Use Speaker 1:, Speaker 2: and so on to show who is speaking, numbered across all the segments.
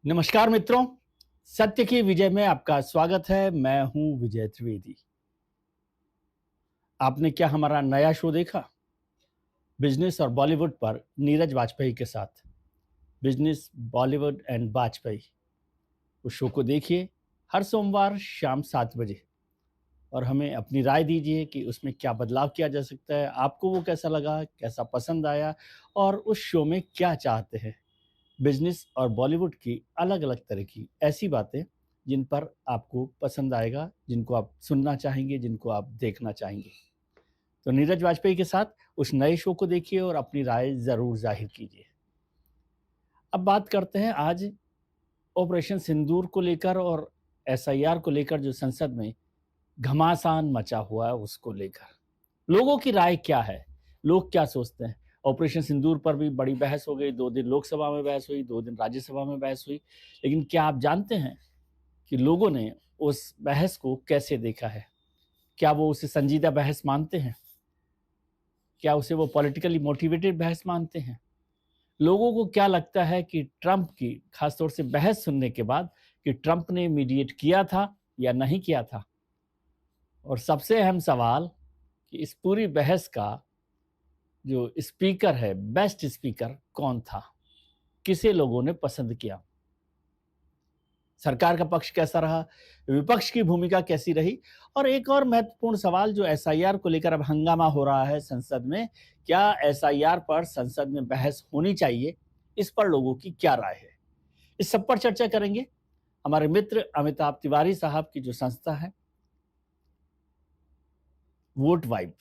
Speaker 1: नमस्कार मित्रों, सत्य की विजय में आपका स्वागत है। मैं हूं विजय त्रिवेदी। आपने क्या हमारा नया शो देखा? बिजनेस और बॉलीवुड पर नीरज वाजपेयी के साथ। Business, Bollywood and Vajpayee. उस शो को देखिए हर सोमवार शाम 7 बजे और हमें अपनी राय दीजिए कि उसमें क्या बदलाव किया जा सकता है। आपको वो कैसा लगा, कैसा पसंद आया और उस शो में क्या चाहते हैं। बिजनेस और बॉलीवुड की अलग-अलग तरह की ऐसी बातें जिन पर आपको पसंद आएगा, जिनको आप सुनना चाहेंगे, जिनको आप देखना चाहेंगे। तो नीरज वाजपेयी के साथ उस नए शो को देखिए और अपनी राय ज़रूर ज़ाहिर कीजिए। अब बात करते हैं आज ऑपरेशन सिंदूर को लेकर और एसआईआर को लेकर जो संसद में घमासान मचा हुआ है उसको लेकर। लोगों की राय क्या है? लोग क्या सोचते हैं? ऑपरेशन सिंदूर पर भी बड़ी बहस हो गई, 2 दिन लोकसभा में बहस हुई, 2 दिन राज्यसभा में बहस हुई। लेकिन क्या आप जानते हैं कि लोगों ने उस बहस को कैसे देखा है? क्या वो उसे संजीदा बहस मानते हैं? क्या उसे वो पॉलिटिकली मोटिवेटेड बहस मानते हैं? लोगों को क्या लगता है कि ट्रंप की खास तौर से बहस सुनने के बाद कि ट्रंप ने मीडिएट किया था या नहीं किया था? और सबसे अहम सवाल कि इस पूरी बहस का जो स्पीकर है, बेस्ट स्पीकर कौन था? किसे लोगों ने पसंद किया? सरकार का पक्ष कैसा रहा? विपक्ष की भूमिका कैसी रही? और एक और महत्वपूर्ण सवाल जो एसआईआर को लेकर अब हंगामा हो रहा है संसद में, क्या एसआईआर पर संसद में बहस होनी चाहिए? इस पर लोगों की क्या राय है? इस सब पर चर्चा करेंगे। हमारे मित्र अमिताभ तिवारी साहब की जो संस्था है, वोट वाइब।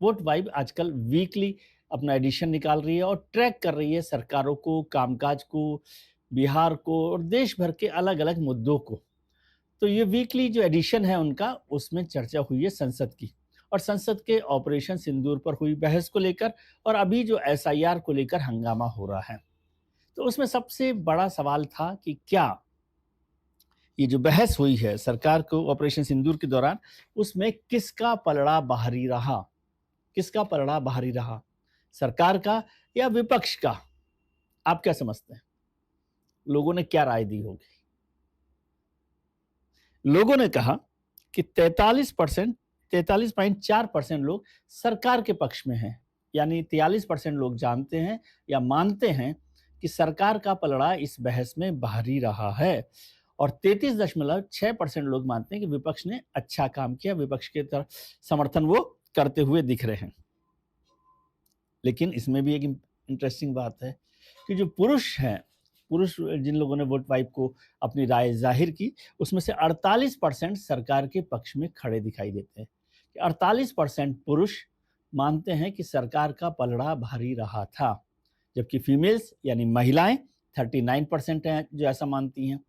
Speaker 1: वोट वाइब आजकल वीकली अपना एडिशन निकाल रही है और ट्रैक कर रही है सरकारों को, कामकाज को, बिहार को और देश भर के अलग-अलग मुद्दों को। तो ये वीकली जो एडिशन है उनका, उसमें चर्चा हुई है संसद की और संसद के ऑपरेशन सिंदूर पर हुई बहस को लेकर और अभी जो एसआईआर को लेकर हंगामा हो रहा है। तो उसमें सबसे बड़ा सवाल था कि क्या ये जो बहस हुई है सरकार को ऑपरेशन सिंदूर के दौरान, उसमें किसका पलड़ा बाहरी रहा? किसका पलड़ा बाहरी रहा? सरकार का या विपक्ष का? आप क्या समझते हैं? लोगों ने क्या राय दी होगी? लोगों ने कहा कि 43% 43.4% लोग सरकार के पक्ष में हैं। यानी 43% लोग जानते हैं या मानते हैं कि सरकार का पलड़ा इस बहस में बाहरी रहा है और 33.6% लोग मानते हैं कि विपक्ष ने अच्छा काम किया, विपक्ष के तरफ समर्थन वो करते हुए दिख रहे हैं। लेकिन इसमें भी एक इंटरेस्टिंग बात है कि जो पुरुष जिन लोगों ने वोट वाइब को अपनी राय ज़ाहिर की, उसमें से 48% सरकार के पक्ष में खड़े दिखाई देते हैं। कि 48% पुरुष मानते हैं कि सरकार का पलड़ा भारी रहा था, जबकि फीमेल्स यानी महिलाएँ 39% हैं जो ऐसा मानती हैं।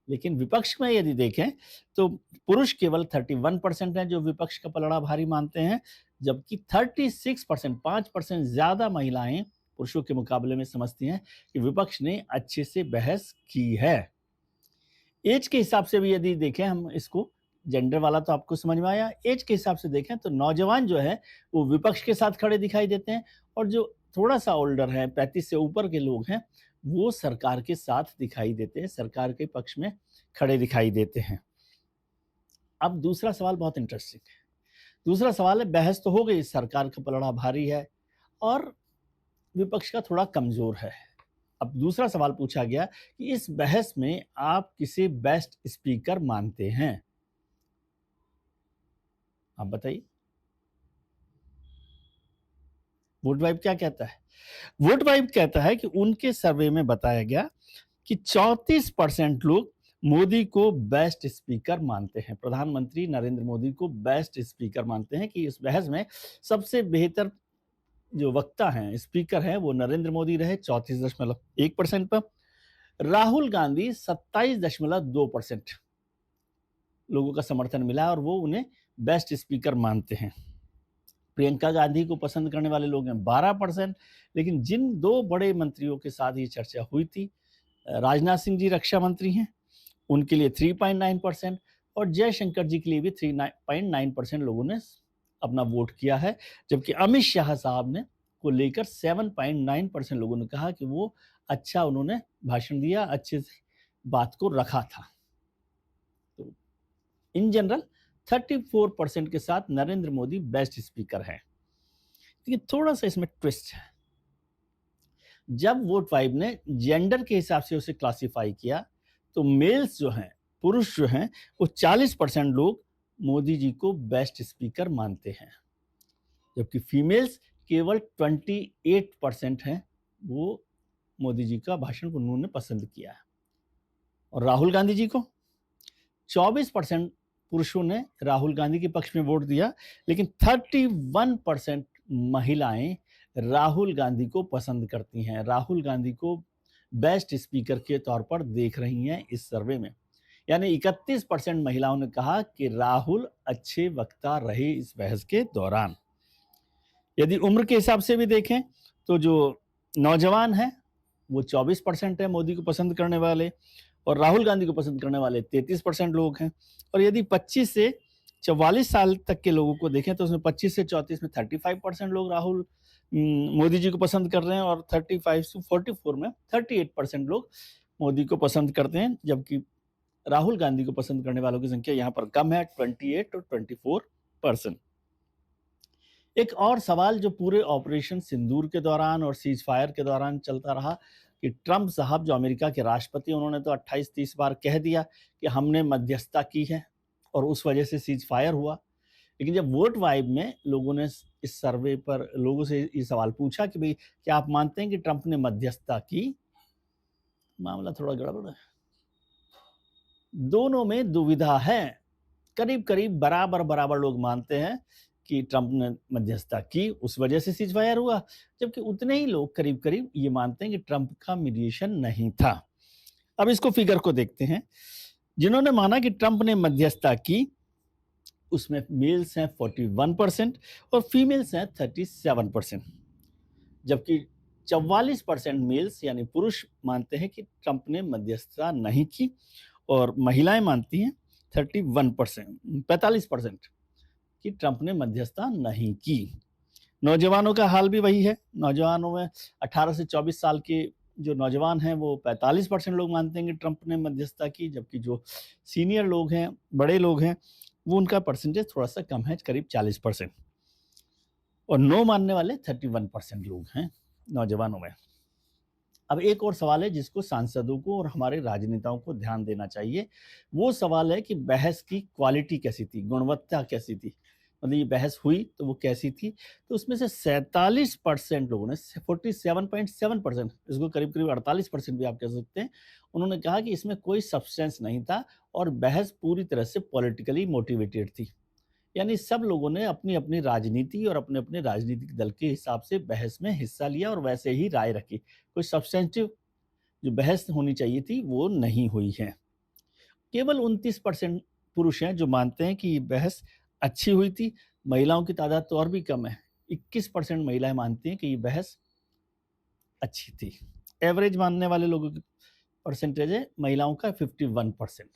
Speaker 1: लेकिन विपक्ष में यदि देखें तो पुरुष केवल 31% हैं जो विपक्ष का पलड़ा भारी मानते हैं, जबकि 36% 5% ज़्यादा महिलाएं पुरुषों के मुकाबले में समझती हैं कि विपक्ष ने अच्छे से बहस की है। एज के हिसाब से भी यदि देखें हम इसको, जेंडर वाला तो आपको समझ में आया। एज के हिसाब से देखें तो नौजवान जो है वो विपक्ष के साथ खड़े दिखाई देते हैं और जो थोड़ा सा ओल्डर है, 35 से ऊपर के लोग हैं, वो सरकार के साथ दिखाई देते हैं, सरकार के पक्ष में खड़े दिखाई देते हैं। अब दूसरा सवाल बहुत इंटरेस्टिंग है। दूसरा सवाल है, बहस तो हो गई, सरकार का पलड़ा भारी है और विपक्ष का थोड़ा कमजोर है। अब दूसरा सवाल पूछा गया कि इस बहस में आप किसे बेस्ट स्पीकर मानते हैं? आप बताइए। वोट वाइब क्या कहता है? वोट वाइब कहता है कि उनके सर्वे में बताया गया कि 34% लोग मोदी को बेस्ट स्पीकर मानते हैं। प्रधानमंत्री नरेंद्र मोदी को बेस्ट स्पीकर मानते हैं कि इस बहस में सबसे बेहतर जो वक्ता हैं, स्पीकर हैं, वो नरेंद्र मोदी रहे 34.1% पर। राहुल गांधी 27.2% लोगों का समर्थन मिला और वो उन्हें बेस्ट स्पीकर मानते हैं। प्रियंका गांधी को पसंद करने वाले लोग हैं 12%। लेकिन जिन दो बड़े मंत्रियों के साथ ये चर्चा हुई थी, राजनाथ सिंह जी रक्षा मंत्री हैं, उनके लिए 3.9% और जयशंकर जी के लिए भी 3.9% लोगों ने अपना वोट किया है। जबकि अमित शाह साहब ने को लेकर 7.9% लोगों ने कहा कि वो अच्छा उन्होंने भाषण दिया, अच्छे से बात को रखा था। तो इन जनरल 34% के साथ नरेंद्र मोदी बेस्ट स्पीकर हैं। लेकिन थोड़ा सा इसमें ट्विस्ट है। जब वोट 5 ने जेंडर के हिसाब से उसे क्लासिफाई किया तो मेल्स जो हैं, पुरुष जो हैं, वो 40% लोग मोदी जी को बेस्ट स्पीकर मानते हैं, जबकि फीमेल्स केवल 28% हैं, वो मोदी जी का भाषण उन्होंने पसंद किया है। और राहुल गांधी जी को 24% पुरुषों ने राहुल गांधी के पक्ष में वोट दिया, लेकिन 31% महिलाएं राहुल गांधी को पसंद करती हैं, राहुल गांधी को बेस्ट स्पीकर के तौर पर देख रही हैं इस सर्वे में। यानी 31% महिलाओं ने कहा कि राहुल अच्छे वक्ता रहे इस बहस के दौरान। यदि उम्र के हिसाब से भी देखें तो जो नौजवान हैं वो 24% है मोदी को पसंद करने वाले, और राहुल गांधी को पसंद करने वाले 33% लोग हैं। और यदि 25 से 44 साल तक के लोगों को देखें तो उसमें 25 से 34 में 35% लोग राहुल मोदी जी को पसंद कर रहे हैं, और 35 से 44 में 38% लोग मोदी को पसंद करते हैं, जबकि राहुल गांधी को पसंद करने वालों की संख्या यहाँ पर कम है, 28 और 24%। एक और सवाल जो पूरे ऑपरेशन सिंदूर के दौरान और सीज फायर के दौरान चलता रहा कि ट्रंप साहब जो अमेरिका के राष्ट्रपति, उन्होंने तो 28-30 बार कह दिया कि हमने मध्यस्थता की है और उस वजह से सीज फायर हुआ। लेकिन जब वोट वाइब में लोगों ने इस सर्वे पर लोगों से ये सवाल पूछा कि भाई क्या आप मानते हैं कि ट्रंप ने मध्यस्थता की, मामला थोड़ा गड़बड़ है। दोनों में दुविधा है। करीब करीब बराबर बराबर लोग मानते हैं कि ट्रंप ने मध्यस्थता की, उस वजह से सीज फायर हुआ, जबकि उतने ही लोग करीब करीब ये मानते हैं कि ट्रंप का मीडिएशन नहीं था। अब इसको फिगर को देखते हैं। जिन्होंने माना कि ट्रंप ने मध्यस्थता की उसमें मेल्स हैं 41% और फीमेल्स हैं 37%, जबकि 44% मेल्स यानी पुरुष मानते हैं कि ट्रंप ने मध्यस्थता नहीं की, और महिलाएं मानती हैं 45% कि ट्रंप ने मध्यस्थता नहीं की। नौजवानों का हाल भी वही है। नौजवानों में 18 से 24 साल के जो नौजवान हैं वो 45% लोग मानते हैं कि ट्रंप ने मध्यस्थता की, जबकि जो सीनियर लोग हैं, बड़े लोग हैं, वो उनका परसेंटेज थोड़ा सा कम है, करीब 40%। और नो मानने वाले 31% लोग हैं नौजवानों में। अब एक और सवाल है जिसको सांसदों को और हमारे राजनेताओं को ध्यान देना चाहिए। वो सवाल है कि बहस की क्वालिटी कैसी थी, गुणवत्ता कैसी थी, मतलब ये बहस हुई तो वो कैसी थी। तो उसमें से 47% लोगों ने, 47.7%, इसको करीब करीब 48% भी आप कह सकते हैं, उन्होंने कहा कि इसमें कोई सब्सटेंस नहीं था और बहस पूरी तरह से पॉलिटिकली मोटिवेटेड थी। यानी सब लोगों ने अपनी अपनी राजनीति और अपने अपने राजनीतिक दल के हिसाब से बहस में हिस्सा लिया और वैसे ही राय रखी। कोई सब्सटेंटिव जो बहस होनी चाहिए थी वो नहीं हुई है। केवल 29% पुरुष हैं जो मानते हैं कि ये बहस अच्छी हुई थी। महिलाओं की तादाद तो और भी कम है, 21% महिलाएं मानती हैं कि ये बहस अच्छी थी। एवरेज मानने वाले लोगों की परसेंटेज है महिलाओं का 51%।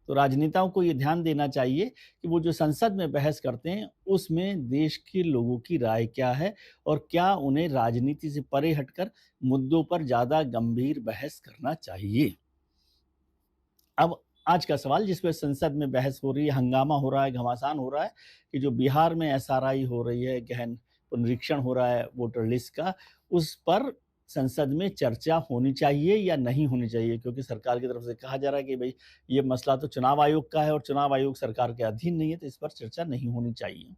Speaker 1: तो राजनेताओं को ये ध्यान देना चाहिए कि वो जो संसद में बहस करते हैं उसमें देश के लोगों की राय क्या है, और क्या उन्हें राजनीति से परे हटकर मुद्दों पर ज्यादा गंभीर बहस करना चाहिए। अब आज का सवाल जिस पर संसद में बहस हो रही है, हंगामा हो रहा है, घमासान हो रहा है कि जो बिहार में एसआरआई हो रही है, गहन पुनरीक्षण हो रहा है वोटर लिस्ट का, उस पर संसद में चर्चा होनी चाहिए या नहीं होनी चाहिए, क्योंकि सरकार की तरफ से कहा जा रहा है कि भाई ये मसला तो चुनाव आयोग का है और चुनाव आयोग सरकार के अधीन नहीं है, तो इस पर चर्चा नहीं होनी चाहिए।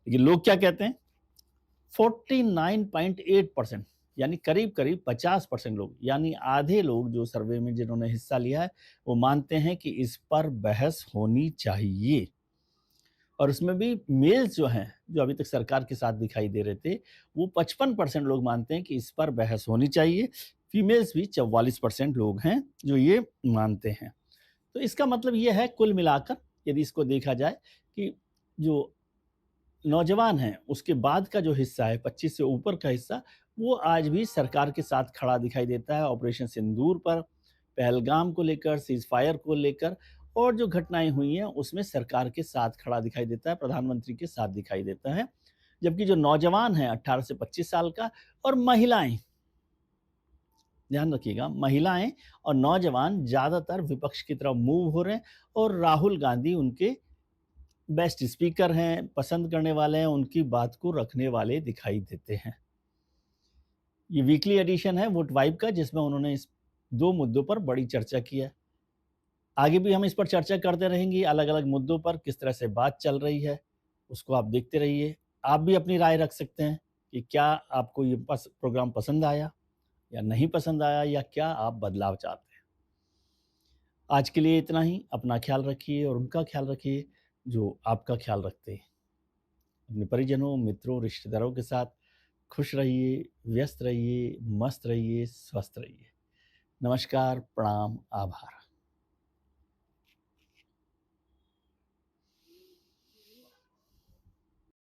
Speaker 1: लेकिन लोग क्या कहते हैं, 49.8% यानी करीब करीब 50% लोग, यानी आधे लोग जो सर्वे में जिन्होंने हिस्सा लिया है वो मानते हैं कि इस पर बहस होनी चाहिए। और उसमें भी मेल्स जो हैं, जो अभी तक सरकार के साथ दिखाई दे रहे थे, वो 55% लोग मानते हैं कि इस पर बहस होनी चाहिए। फीमेल्स भी 44% लोग हैं जो ये मानते हैं। तो इसका मतलब ये है कुल मिलाकर यदि इसको देखा जाए कि जो नौजवान हैं उसके बाद का जो हिस्सा है, 25 से ऊपर का हिस्सा, वो आज भी सरकार के साथ खड़ा दिखाई देता है ऑपरेशन सिंदूर पर, पहलगाम को लेकर, सीज फायर को लेकर, और जो घटनाएं हुई हैं उसमें सरकार के साथ खड़ा दिखाई देता है, प्रधानमंत्री के साथ दिखाई देता है। जबकि जो नौजवान हैं 18 से 25 साल का और महिलाएं, ध्यान रखिएगा, महिलाएं और नौजवान ज़्यादातर विपक्ष की तरफ मूव हो रहे हैं और राहुल गांधी उनके बेस्ट स्पीकर हैं, पसंद करने वाले हैं, उनकी बात को रखने वाले दिखाई देते हैं। ये वीकली एडिशन है वोट वाइब का, जिसमें उन्होंने इस 2 मुद्दों पर बड़ी चर्चा की है। आगे भी हम इस पर चर्चा करते रहेंगे, अलग-अलग मुद्दों पर किस तरह से बात चल रही है, उसको आप देखते रहिए। आप भी अपनी राय रख सकते हैं कि क्या आपको ये प्रोग्राम पसंद आया या नहीं पसंद आया, या क्या आप बदलाव चाहते हैं। आज के लिए इतना ही। अपना ख्याल रखिए और उनका ख्याल रखिए जो आपका ख्याल रखते हैं। अपने परिजनों, मित्रों, रिश्तेदारों के साथ खुश रहिए, व्यस्त रहिए, मस्त रहिए, स्वस्थ रहिए। नमस्कार, प्रणाम, आभार।